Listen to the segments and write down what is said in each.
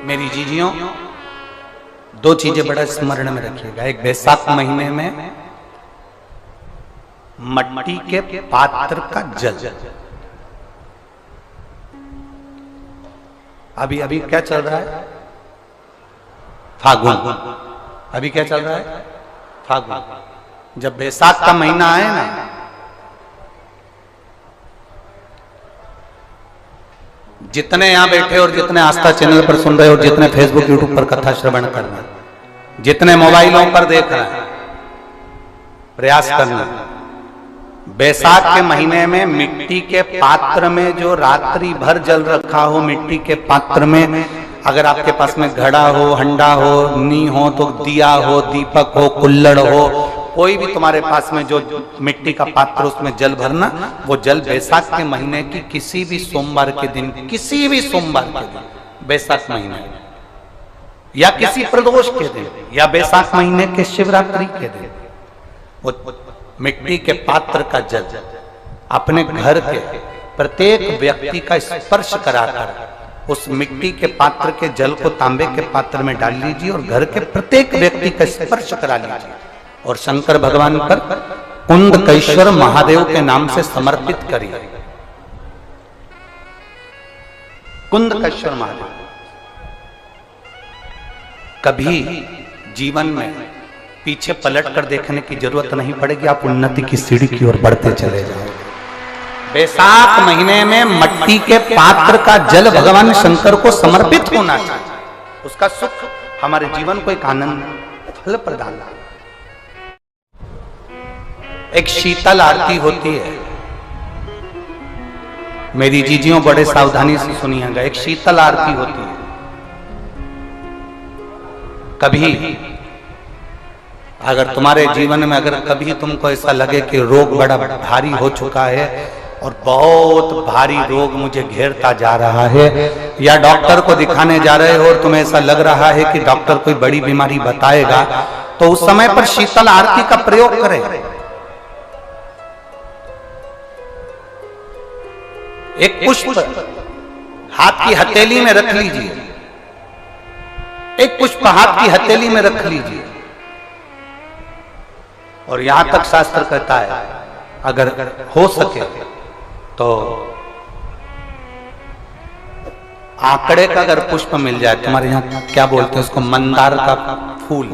मेरी जीजियों, दो चीजें बड़ा स्मरण में रखिएगा। एक, बैसाख महीने में मट्टी के पात्र का जल। अभी अभी क्या चल रहा है? फागुन। अभी क्या चल रहा है? फागुन। जब बैसाख का महीना आए ना, जितने यहां बैठे और जितने आस्था चैनल पर सुन रहे हो, जितने फेसबुक यूट्यूब पर कथा श्रवण कर रहे हैं, जितने मोबाइलों पर देख रहे हैं, प्रयास करना, बैसाख के महीने में मिट्टी के पात्र में जो रात्रि भर जल रखा हो, मिट्टी के पात्र में, अगर आपके पास में घड़ा हो, हंडा हो, नी हो, तो दिया हो, दीपक हो, कुल्लड़ हो, कोई भी तुम्हारे पास में जो मिट्टी का पात्र, उसमें जल भरना। वो जल बैसाख के महीने की किसी भी सोमवार के दिन, किसी भी सोमवार के दिन, बैसाख महीने या किसी प्रदोष के दिन, या बैसाख महीने के शिवरात्रि के दिन, वो मिट्टी के पात्र का जल अपने घर के प्रत्येक व्यक्ति का स्पर्श कराकर उस मिट्टी के पात्र के जल को तांबे के पात्र में डाल लीजिए और घर के प्रत्येक व्यक्ति का स्पर्श करा लीजिए और शंकर भगवान पर कुंडकेश्वर महादेव के नाम से समर्पित करिए। कुंडकेश्वर महादेव। कभी जीवन में पीछे पलट कर देखने की जरूरत नहीं पड़ेगी, आप उन्नति की सीढ़ी की ओर बढ़ते चले जाओगे। बैसाख महीने में मट्टी के पात्र का जल भगवान शंकर को समर्पित होना चाहिए। उसका सुख हमारे जीवन को एक आनंद फल प्रदान। एक शीतल आरती होती है, मेरी जीजियों बड़े सावधानी से सुनिएगा। एक शीतल आरती होती है। कभी अगर तुम्हारे जीवन में अगर कभी तुमको ऐसा लगे कि रोग बड़ा भारी हो चुका है और बहुत भारी रोग मुझे घेरता जा रहा है, या डॉक्टर को दिखाने जा रहे हो और तुम्हें ऐसा लग रहा है कि डॉक्टर कोई बड़ी बीमारी बताएगा, तो उस समय पर शीतल आरती का प्रयोग करें। एक पुष्प हाथ की हथेली में रख लीजिए, एक पुष्प हाथ की हथेली में रख लीजिए, और यहां तक शास्त्र कहता है अगर हो सके तो आंकड़े का अगर पुष्प मिल जाए, तुम्हारे यहां क्या बोलते हैं उसको, मंदार का फूल,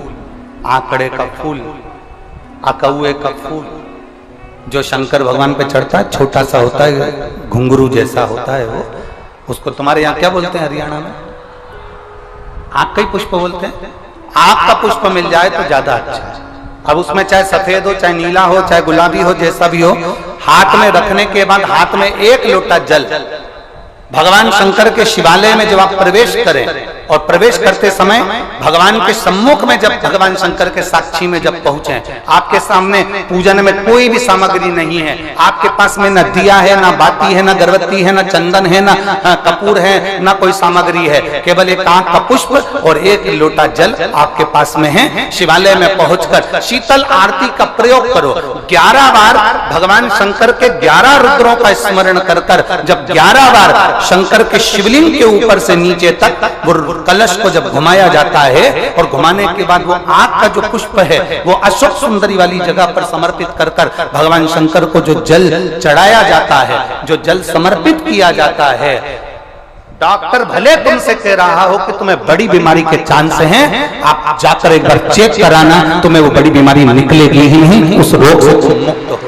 आंकड़े का फूल, अकौए का फूल, जो शंकर भगवान पे चढ़ता है, छोटा सा होता है, घुंघरू जैसा होता है वो, उसको तुम्हारे यहाँ क्या बोलते हैं हरियाणा में? आंख का ही पुष्प बोलते हैं। आंख का पुष्प मिल जाए तो ज्यादा अच्छा है। अब उसमें चाहे सफेद हो, चाहे नीला हो, चाहे गुलाबी हो, जैसा भी हो, हाथ में रखने के बाद हाथ में एक लोटा जल भगवान शंकर के शिवालय में जब आप प्रवेश करें, और प्रवेश करते समय भगवान के सम्मुख में जब भगवान शंकर के साक्षी में जब पहुंचे, आपके सामने पूजन में कोई भी सामग्री नहीं है, आपके पास में न दिया है, न बाती है, न गर्भवती है, न चंदन है, न कपूर है, न कोई सामग्री है, केवल एक आंख का पुष्प और एक लोटा जल आपके पास में है। शिवालय में पहुंचकर शीतल आरती का प्रयोग करो। 11 बार भगवान शंकर के 11 रुद्रों का स्मरण कर कर जब 11 बार शंकर के शिवलिंग के ऊपर से नीचे तक वो कलश को जब घुमाया जाता है, और घुमाने के बाद वो आग का जो पुष्प है वो अशोक सुंदरी वाली जगह पर समर्पित कर कर भगवान शंकर को जो जल चढ़ाया जाता है, जो जल समर्पित किया जाता है, डॉक्टर भले तुमसे कह रहा हो कि तुम्हें बड़ी बीमारी के चांस हैं, आप जाकर एक बार चेक कराना, तुम्हें वो बड़ी बीमारी निकलेगी ही नहीं, उस रोग से तुम मुक्त हो।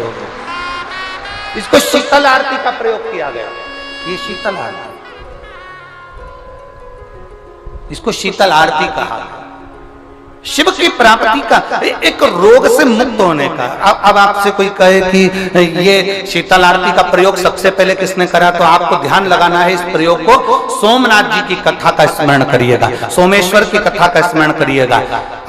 इसको शीतल आरती का प्रयोग किया गया। ये शीतल आरती, इसको शीतल आरती कहा। शिव की प्राप्ति का, एक रोग से मुक्त होने का। अब आपसे कोई कहे कि ये शीतल आरती का प्रयोग सबसे पहले किसने करा, तो आपको ध्यान लगाना है इस प्रयोग को। सोमनाथ जी की कथा का स्मरण करिएगा, सोमेश्वर की कथा का स्मरण करिएगा।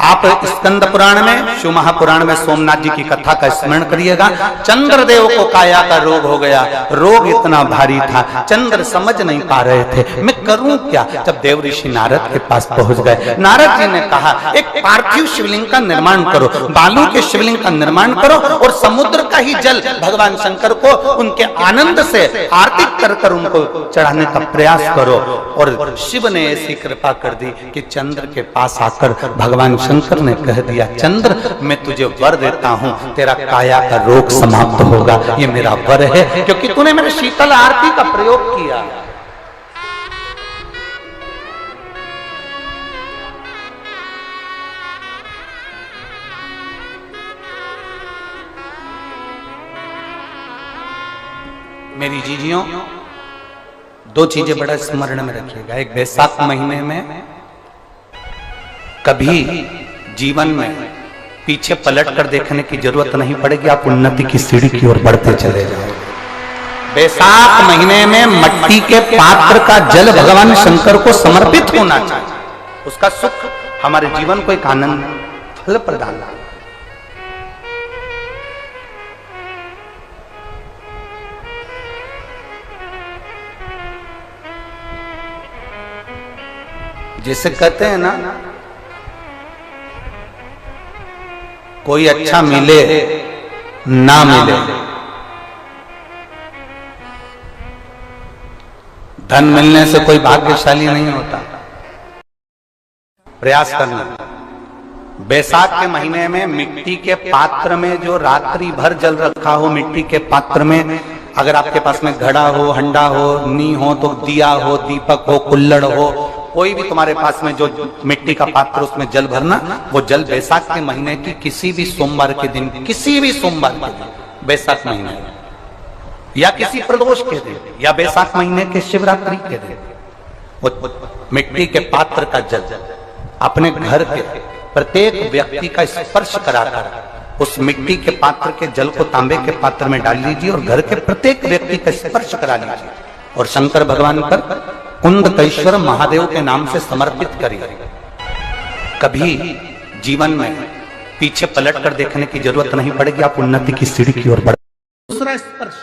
आप स्कंद पुराण में, शिव महापुराण में सोमनाथ जी की कथा का स्मरण करिएगा। चंद्रदेव को काया का रोग हो गया, रोग इतना भारी था, चंद्र समझ नहीं पा रहे थे मैं करूं क्या। जब देव ऋषि नारद के पास पहुंच गए, नारद जी ने कहा एक पार्थिव शिवलिंग का निर्माण करो, बालू के शिवलिंग का निर्माण करो और समुद्र का ही जल भगवान शंकर को उनके आनंद से आरती कर उनको चढ़ाने का प्रयास करो। और शिव ने ऐसी कृपा कर दी कि चंद्र के पास आकर भगवान शंकर ने कह दिया, चंद्र मैं तुझे वर देता हूं, तेरा काया का रोग समाप्त होगा, ये मेरा वर है क्योंकि तूने मेरे शीतल आरती का प्रयोग किया। मेरी जीजियों, दो चीजें बड़ा स्मरण में रखिएगा। एक, बैसाख महीने में कभी जीवन में पीछे पलट कर देखने की जरूरत नहीं पड़ेगी, आप उन्नति की सीढ़ी की ओर बढ़ते चले जाओगे। बैसाख महीने में मट्टी के पात्र का जल भगवान शंकर को समर्पित होना चाहिए, उसका सुख हमारे जीवन को एक आनंद फल प्रदान। जैसे कहते हैं ना, कोई अच्छा मिले ना मिले, धन मिलने से कोई भाग्यशाली नहीं होता, प्रयास करना। बैसाख के महीने में मिट्टी के पात्र में जो रात्रि भर जल रखा हो, मिट्टी के पात्र में, अगर आपके पास में घड़ा हो, हंडा हो, नी हो तो दिया हो, दीपक हो, कुल्लड़ हो, कोई भी तुम्हारे पास में जो मिट्टी का पात्र, उसमें जल भरना। वो जल बैसाख के महीने की किसी भी सोमवार के दिन, किसी भी सोमवार के दिन, बैसाख महीने या किसी प्रदोष के दिन या बैसाख महीने के शिवरात्रि के दिन, वो मिट्टी के पात्र का जल अपने घर के प्रत्येक व्यक्ति का स्पर्श कराकर उस मिट्टी के पात्र के जल को तांबे के पात्र में डाल लीजिए और घर के प्रत्येक व्यक्ति का स्पर्श करा लीजिए और शंकर भगवान पर कुंडकेश्वर महादेव के नाम से समर्पित करिए। कभी जीवन में पीछे पलट कर देखने की जरूरत नहीं पड़ेगी, आप उन्नति की सीढ़ी की ओर बढ़। दूसरा स्पर्श,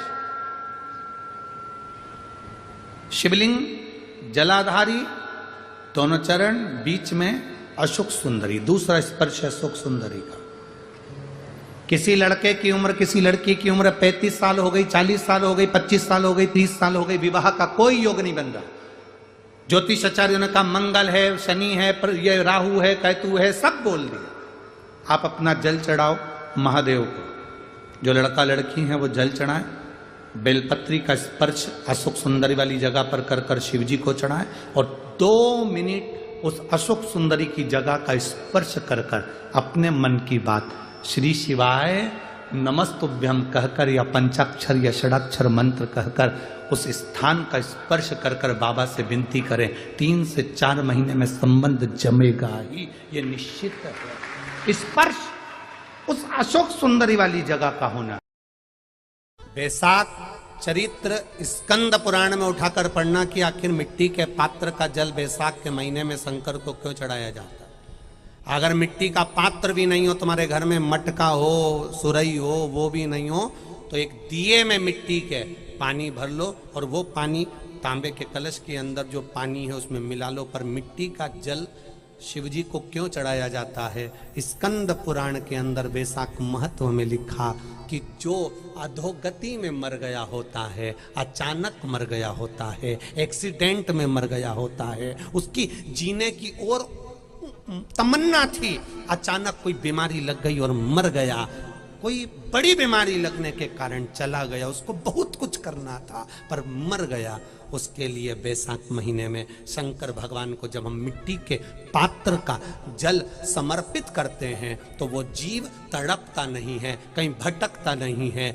शिवलिंग जलाधारी, दोनों चरण, बीच में अशोक सुंदरी। दूसरा स्पर्श अशोक सुंदरी का। किसी लड़के की उम्र, किसी लड़की की उम्र 35 साल हो गई, 40 साल हो गई, 25 साल हो गई, 30 साल हो गई, विवाह का कोई योग नहीं बन रहा। ज्योतिषाचार्यों ने कहा मंगल है, शनि है, ये राहु है, केतु है, सब बोल दिया। आप अपना जल चढ़ाओ महादेव को। जो लड़का लड़की है वो जल चढ़ाए, बेलपत्री का स्पर्श अशोक सुंदरी वाली जगह पर कर कर शिव जी को चढ़ाए और 2 मिनट उस अशोक सुंदरी की जगह का स्पर्श कर कर अपने मन की बात श्री शिवाय नमस्तुभ्यम कहकर या पंचाक्षर या षडाक्षर मंत्र कहकर उस स्थान का स्पर्श कर कर बाबा से विनती करें। 3 से 4 महीने में संबंध जमेगा ही, ये निश्चित है। स्पर्श उस अशोक सुंदरी वाली जगह का होना। बैसाख चरित्र स्कंद पुराण में उठाकर पढ़ना कि आखिर मिट्टी के पात्र का जल बैसाख के महीने में शंकर को क्यों चढ़ाया जाता। अगर मिट्टी का पात्र भी नहीं हो, तुम्हारे घर में मटका हो, सुरई हो, वो भी नहीं हो, तो एक दिए में मिट्टी के पानी भर लो और वो पानी तांबे के कलश के अंदर जो पानी है उसमें मिला लो। पर मिट्टी का जल शिव जी को क्यों चढ़ाया जाता है? स्कंद पुराण के अंदर बैसाख महत्व में लिखा कि जो अधोगति में मर गया होता है, अचानक मर गया होता है, एक्सीडेंट में मर गया होता है, उसकी जीने की ओर तमन्ना थी, अचानक कोई बीमारी लग गई और मर गया, कोई बड़ी बीमारी लगने के कारण चला गया, उसको बहुत कुछ करना था पर मर गया। उसके लिए बैसाख महीने में शंकर भगवान को जब हम मिट्टी के पात्र का जल समर्पित करते हैं तो वो जीव तड़पता नहीं है, कहीं भटकता नहीं है।